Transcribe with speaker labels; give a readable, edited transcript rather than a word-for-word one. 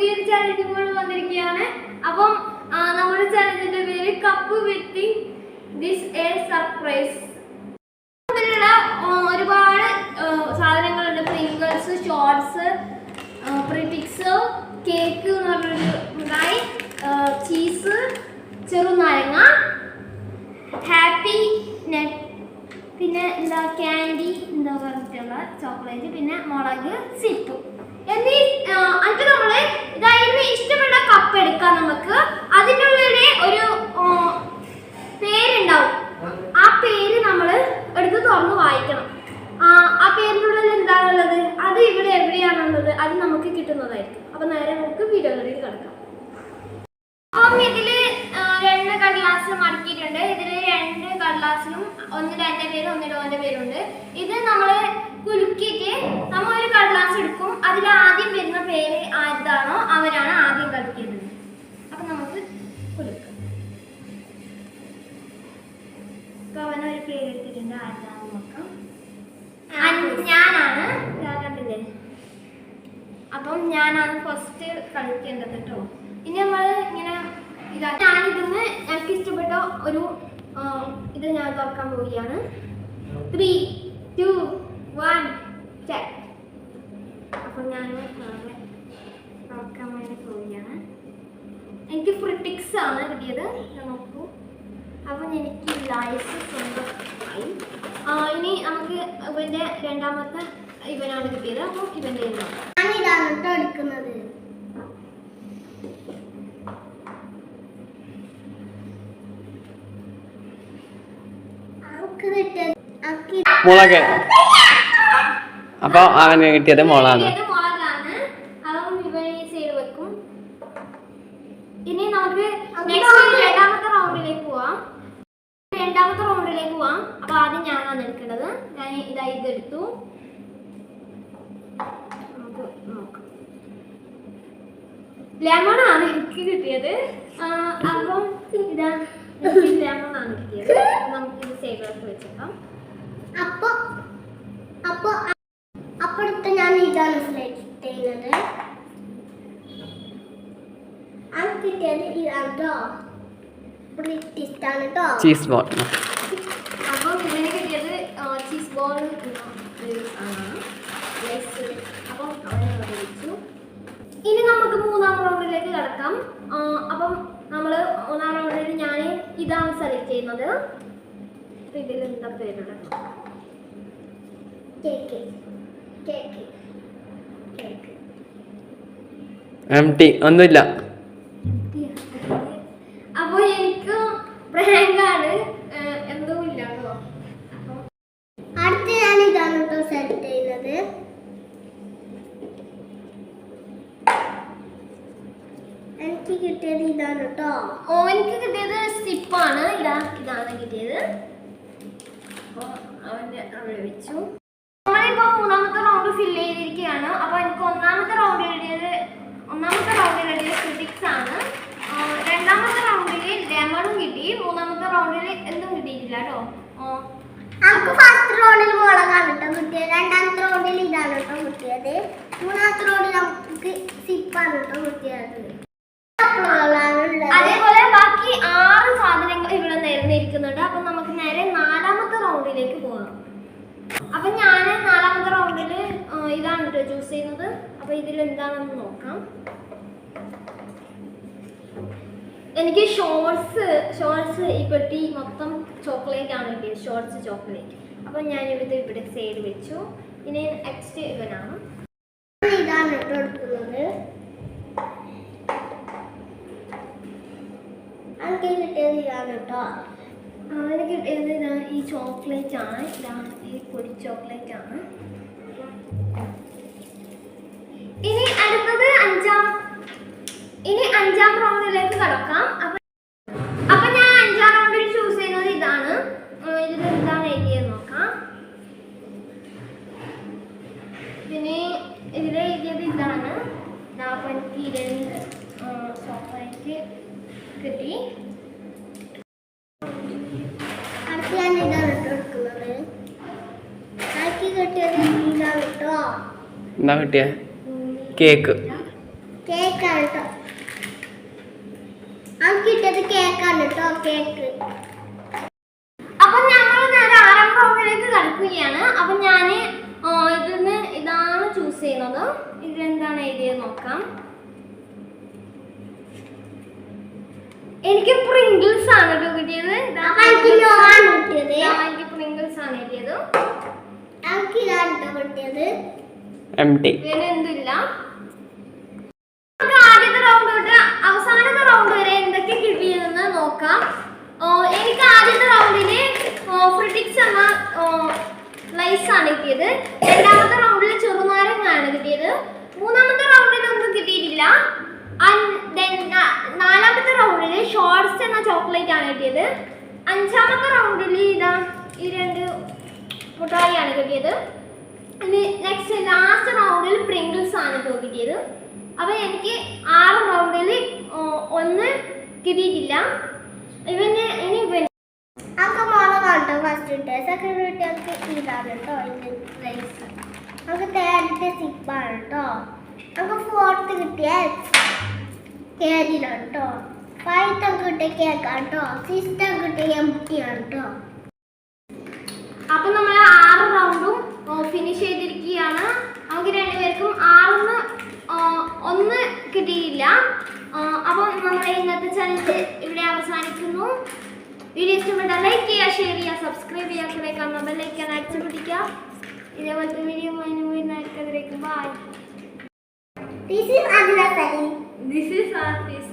Speaker 1: പുതിയൊരു ചാലഞ്ച് കൂടെ വന്നിരിക്കുകയാണ്. അപ്പം നമ്മുടെ ചാലഞ്ചിന്റെ പേര് cup with this A surprise. ഒരുപാട് സാധനങ്ങളുണ്ട്. പ്രിങ്കിൾസ്, ഷോർട്സ്, പ്രിറ്റിക്സ്, കേക്ക് എന്ന് പറഞ്ഞൊരു മിഠായി, ചീസ്, ചെറുനാരങ്ങ, ഹാപ്പി നെറ്റ്, പിന്നെ എന്താ ക്യാൻഡി, എന്താ പറഞ്ഞിട്ടുള്ള ചോക്ലേറ്റ്, പിന്നെ മുളക്, സിപ്പ് എന്നീ അത് നമ്മള് ഇതായിരുന്നു. ഇഷ്ടപ്പെട്ട കപ്പ് എടുക്കാം നമുക്ക്. അതിൻ്റെ ഉള്ളിൽ ഒരു പേരുണ്ടാവും. ആ പേര് നമ്മൾ എടുത്ത് തുറന്ന് വായിക്കണം. ആ പേരിൻ്റെ ഉള്ളിൽ എന്താണുള്ളത്, അത് ഇവിടെ എവിടെയാണുള്ളത്, അത് നമുക്ക് കിട്ടുന്നതായിരിക്കും. അപ്പൊ നേരെ നമുക്ക് വീഡിയോകളിൽ കിടക്കാം. അപ്പം ഇതില് 2 കടലാസ് മടക്കിയിട്ടുണ്ട്. ഇതില് 2 കടലാസിലും ഒന്നിൽ എൻ്റെ പേരും ഒന്നിൽ ഓൻ്റെ പേരുണ്ട്. ഇത് നമ്മള് കുലുക്കിയിട്ട് നമ്മൾ ഒരു കടലാസ് എടുക്കും. അതിൽ ആദ്യം വരുന്ന പേര് ആരുതാണോ അവരാണ് ആദ്യം കളിക്കേണ്ടത്. അപ്പൊ നമുക്ക് കുലുക്കാം. ഇപ്പൊ അവനൊരു പേര് എടുത്തിട്ടുണ്ട്. ആരുതാണെന്ന് നോക്കാം. ഞാനാണ്, കണ്ടില്ലേ? അപ്പം ഞാനാണ് ഫസ്റ്റ് കളിക്കേണ്ടത് കേട്ടോ. ഇനി നമ്മൾ ഇങ്ങനെ ഞാനിതിന്ന് എനിക്ക് ഇഷ്ടപ്പെട്ട ഒരു ഇത് ഞാൻ തുറക്കാൻ പോവുകയാണ്. 3, 2, 1 സ്റ്റാർട്ട്. അപ്പം ഞാൻ തുറക്കാൻ വേണ്ടി പോവുകയാണ്. എനിക്ക് ഫ്രിറ്റിക്സ് ആണ് കിട്ടിയത്. നോക്കൂ. അപ്പം എനിക്ക് ലൈസ് സ്വന്തമായി. ഇനി നമുക്ക് ഇവൻ്റെ രണ്ടാമത്തെ ഇവനാണ് കിട്ടിയത്. അപ്പം ഇവൻ്റെ ഞാനിതാണ് കേട്ടോ എടുക്കുന്നത്.
Speaker 2: മുളക്. അപ്പൊ അവന് കിട്ടിയത് മുളാണ്.
Speaker 1: ഇനി നമുക്ക് രണ്ടാമത്തെ റൗണ്ടിലേക്ക് പോവാം. അപ്പൊ ആദ്യം ഞാനാണ് എടുക്കേണ്ടത്. ഞാൻ ഇതെടുത്തു. നമുക്ക് നോക്കാം. ലെമൺ ആണ് എനിക്ക് കിട്ടിയത്. അപ്പം ഇതാ ലെമൺ ആണ് കിട്ടിയത്. നമുക്ക് ഇത് സൈഡിലേക്ക് വെച്ചേക്കാം. അപ്പോഴത്തെ ഞാൻ ഇതാണ് സെലക്ട് ചെയ്യുന്നത്. കിട്ടിയത് ഇതാണോ,
Speaker 2: ചീസ് ബോൾ.
Speaker 1: അപ്പം ഇതിന് കിട്ടിയത് ചീസ് ബോൾ ആണ്. അപ്പം അവനെ വെച്ചു. ഇനി നമുക്ക് 3-ാം റൗണ്ടിലേക്ക് കിടക്കാം. അപ്പം നമ്മൾ 1-ാം റൗണ്ടിൽ ഞാൻ ഇതാണ് സെലക്ട് ചെയ്യുന്നത്. ഇതിൽ എന്താ പേരുടെ കേക്ക് കേക്ക് കേക്ക്
Speaker 2: എംടി ഒന്നുമില്ല.
Speaker 1: അപ്പോൾ എനിക്ക് പ്രാങ്കാണ്, എന്തോ ഇല്ല കേട്ടോ. അടുത്ത ഞാൻ ഇതാണ് കേട്ടോ സെലക്ട് ചെയ്യുന്നത്. എനിക്ക് കിട്ടിയത് ഇതാണ് കേട്ടോ. എനിക്ക് കിട്ടിയത് സിപ്പാണ്. ഇതാണ് കിട്ടിയത്. അപ്പോൾ അവിടെ വെച്ചു. നമ്മളിപ്പോൾ 3-ാമത്തെ റൗണ്ട് ഫില്ല് ചെയ്തിരിക്കുകയാണ്. അപ്പോൾ എനിക്ക് ഒന്നാമത്തെ റൗണ്ടിൽ കിട്ടിയത് ക്രിറ്റിക്സ് ആണ്. 2-ാമത്തെ റൗണ്ടിൽ ലെമണും കിട്ടി. 3-ാമത്തെ റൗണ്ടിൽ എന്തും കിട്ടിയിട്ടില്ല കേട്ടോ. ഫസ്റ്റ് റൗണ്ടിൽ മുളകാണ് കേട്ടോ കിട്ടിയത്. 2-ാമത്തെ റൗണ്ടിൽ ഇതാണ് കേട്ടോ കിട്ടിയത്. 3-ാമത്തെ റൗണ്ടിൽ നമുക്ക് സിപ്പാണ് കേട്ടോ കിട്ടിയത്. അതേപോലെ ബാക്കി 6 സാധനങ്ങൾ ഇവിടെ നിരന്നിരിക്കുന്നുണ്ട്. അപ്പൊ നമുക്ക് നേരെ 4-ാമത്തെ റൗണ്ടിലേക്ക് പോകാം. അപ്പൊ ഞാൻ 4-ാമത്തെ റൗണ്ടിൽ ഇതാണ് കേട്ടോ ചൂസ് ചെയ്യുന്നത്. അപ്പൊ ഇതിൽ എന്താണെന്ന് നോക്കാം. എനിക്ക് ഷോർട്സ് ഈ പെട്ടി മൊത്തം ചോക്ലേറ്റ് ആണ് കിട്ടിയത്. Shorts chocolate. അപ്പൊ ഞാൻ ഇവിടെ സൈഡ് വെച്ചു. ഇനി നെക്സ്റ്റ് ഇവനാണ്. ഇതാണ് കേട്ടോ എടുക്കുന്നത്. എനിക്ക് കിട്ടിയത് ഇതാണ് കേട്ടോ. എനിക്ക് കിട്ടിയത് ഈ ചോക്ലേറ്റ് ആണ്. ഇതാണ് ഈ പൊടി ചോക്ലേറ്റ് ആണ്. ഇനി അടുത്തത് 5-ാം റൗണ്ടിലേക്ക് കടക്കാം. അപ്പൊ ഞാൻ 5-ാം റൗണ്ടിൽ ചൂസ് ചെയ്യുന്നത് ഇതാണ്. ഇതിൽ എന്താണ് എഴുതിയത് നോക്കാം. പിന്നെ ഇതിൽ എഴുതിയത് ഇതാണ്. അപ്പൊ എനിക്ക് 2 ചോക്ലേറ്റ് കിട്ടി. അടുത്ത ഞാൻ ഇതാണ് എടുക്കുന്നത്. എനിക്ക് കിട്ടിയത് ഇതാണ് കേട്ടോ.
Speaker 2: എന്താ കിട്ടിയ കേക്ക്.
Speaker 3: കേക്കാണ് കേട്ടോ. കിട്ടത് കേക്കാണ് കേട്ടോ, കേക്ക്.
Speaker 1: അപ്പൊ ഞങ്ങൾ നേരെ ആറാം റൗണ്ടിലേക്ക് കടക്കുകയാണ്. അപ്പൊ ഞാന് ഇതിന്ന് ഇതാണ് ചൂസ് ചെയ്യുന്നത്. ഇതിലെന്താണ് എഴുതിയത് നോക്കാം. എനിക്ക് പ്രിങ്കിൾസ് ആണ് കേട്ടോ കിട്ടിയത്. എനിക്ക് പ്രിങ്കിൾസ് ആണ് എഴുതിയത്. വേറെ എന്തില്ല. ആദ്യത്തെ റൗണ്ട് തൊട്ട് അവസാനത്തെ റൗണ്ട് വരെ എന്തൊക്കെ കിട്ടിയതെന്ന് നോക്കാം. എനിക്ക് ആദ്യത്തെ റൗണ്ടില് ഫ്രിറ്റിക്സ് എന്ന ലൈസ് ആണ് കിട്ടിയത്. രണ്ടാമത്തെ റൗണ്ടിൽ ചെറുനാരങ്ങാണ് കിട്ടിയത്. മൂന്നാമത്തെ റൗണ്ടിൽ ഒന്നും കിട്ടിയിട്ടില്ല. നാലാമത്തെ റൗണ്ടില് ഷോർട്സ് എന്ന ചോക്ലേറ്റ് ആണ് കിട്ടിയത്. അഞ്ചാമത്തെ റൗണ്ടിൽ ഇതാ ഈ രണ്ട് മുട്ടായിയാണ് കിട്ടിയത്. നെക്സ്റ്റ് ലാസ്റ്റ് റൗണ്ടിൽ പ്രിങ്കിൾസ് ആണ് കിട്ടിയത്. അപ്പൊ എനിക്ക് 6 റൗണ്ടിൽ ഒന്ന് കിട്ടിയിട്ടില്ല. ഇവന് ഇനി
Speaker 3: ഫസ്റ്റ് സെക്കൻഡ് ഇതാണ് കേട്ടോ. നമുക്ക് തേർഡ് സിപ്പാണ് കേട്ടോ. നമുക്ക് ഫോർത്ത് കിട്ടിയ കേരിലാണ് കേട്ടോ. ഫൈത്ത് കിട്ടിയ കേക്കാണ് കേട്ടോ. സിക്സ്ത് കിട്ടിയ എംറ്റിയാണ് കേട്ടോ.
Speaker 1: അപ്പൊ നമ്മൾ 6 റൗണ്ടും ഫിനിഷ് ചെയ്തിരിക്കുകയാണ്. നമുക്ക് രണ്ടുപേർക്കും 6 ഒന്ന് കിട്ടിയില്ല. അപ്പം നമ്മുടെ ഇന്നത്തെ ചലഞ്ച് ഇവിടെ അവസാനിക്കുന്നു. വീഡിയോ ഇഷ്ടപ്പെട്ടാൽ ലൈക്ക് ചെയ്യുക, ഷെയർ ചെയ്യുക, സബ്സ്ക്രൈബ് ചെയ്യുക, കൂടെ കാണുന്ന ബെല്ലൈക്കൺ അടിച്ചു പിടിക്കുക. ഇതേപോലത്തെ വീഡിയോ വരുന്നതായിരിക്കും. By.
Speaker 3: This is Adila Sari.
Speaker 1: This is Artis.